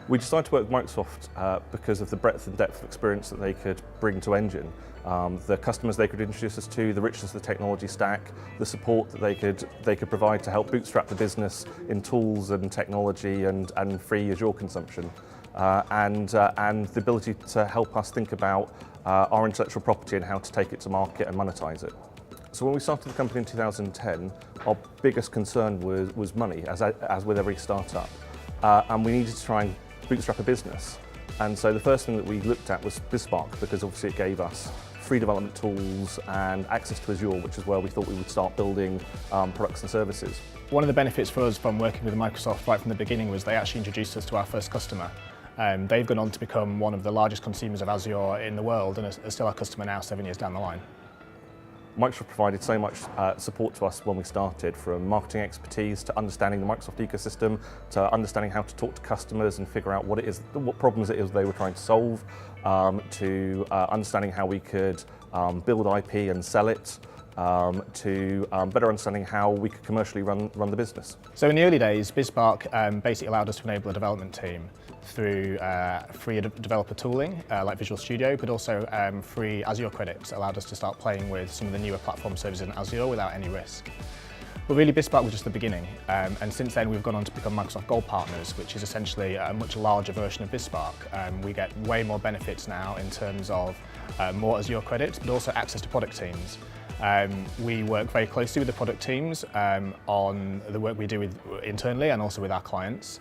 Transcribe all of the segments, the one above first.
We decided to work with Microsoft because of the breadth and depth of experience that they could bring to Endjin. The customers they could introduce us to, the richness of the technology stack, the support that they could provide to help bootstrap the business in tools and technology and free Azure consumption, and the ability to help us think about our intellectual property and how to take it to market and monetize it. So when we started the company in 2010, our biggest concern was money, as with every startup, and we needed to try and bootstrap a business. And so the first thing that we looked at was BizSpark, because obviously it gave us free development tools and access to Azure, which is where we thought we would start building products and services. One of the benefits for us from working with Microsoft right from the beginning was they actually introduced us to our first customer. They've gone on to become one of the largest consumers of Azure in the world and are still our customer now 7 years down the line. Microsoft provided so much support to us when we started, from marketing expertise to understanding the Microsoft ecosystem, to understanding how to talk to customers and figure out what problems it is they were trying to solve, to understanding how we could build IP and sell it, to better understanding how we could commercially run the business. So in the early days, BizSpark basically allowed us to enable a development team through free developer tooling like Visual Studio, but also free Azure credits allowed us to start playing with some of the newer platform services in Azure without any risk. But really, BizSpark was just the beginning, and since then we've gone on to become Microsoft Gold Partners, which is essentially a much larger version of BizSpark. We get way more benefits now in terms of more Azure credits, but also access to product teams. We work very closely with the product teams on the work we do internally and also with our clients.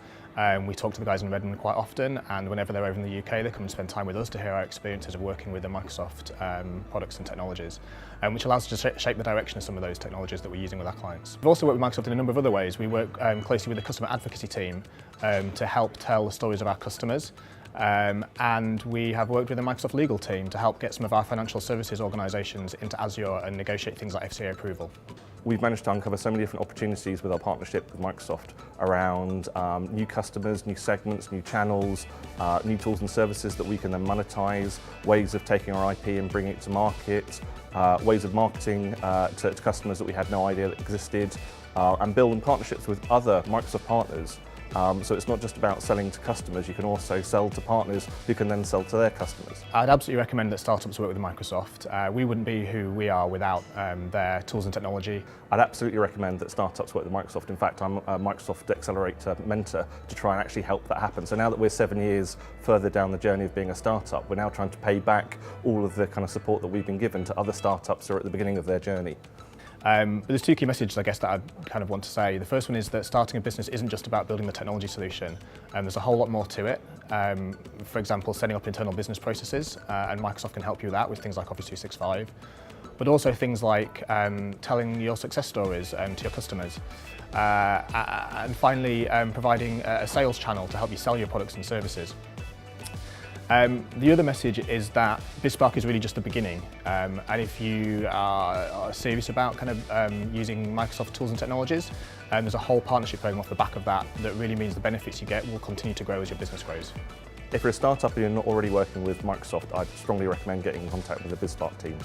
We talk to the guys in Redmond quite often, and whenever they're over in the UK, they come and spend time with us to hear our experiences of working with the Microsoft products and technologies, which allows us to shape the direction of some of those technologies that we're using with our clients. We've also worked with Microsoft in a number of other ways. We work closely with the customer advocacy team to help tell the stories of our customers. And we have worked with the Microsoft legal team to help get some of our financial services organisations into Azure and negotiate things like FCA approval. We've managed to uncover so many different opportunities with our partnership with Microsoft around new customers, new segments, new channels, new tools and services that we can then monetize, ways of taking our IP and bringing it to market, ways of marketing to customers that we had no idea that existed, and building partnerships with other Microsoft partners. So it's not just about selling to customers, you can also sell to partners who can then sell to their customers. I'd absolutely recommend that startups work with Microsoft. We wouldn't be who we are without their tools and technology. I'd absolutely recommend that startups work with Microsoft. In fact, I'm a Microsoft Accelerator mentor to try and actually help that happen. So now that we're 7 years further down the journey of being a startup, we're now trying to pay back all of the kind of support that we've been given to other startups who are at the beginning of their journey. But there's two key messages I guess that I kind of want to say. The first one is that starting a business isn't just about building the technology solution. There's a whole lot more to it. For example, setting up internal business processes, and Microsoft can help you with that with things like Office 365. But also things like telling your success stories to your customers. And finally, providing a sales channel to help you sell your products and services. The other message is that BizSpark is really just the beginning, and if you are serious about kind of using Microsoft tools and technologies, there's a whole partnership program off the back of that that really means the benefits you get will continue to grow as your business grows. If you're a startup and you're not already working with Microsoft, I'd strongly recommend getting in contact with the BizSpark team.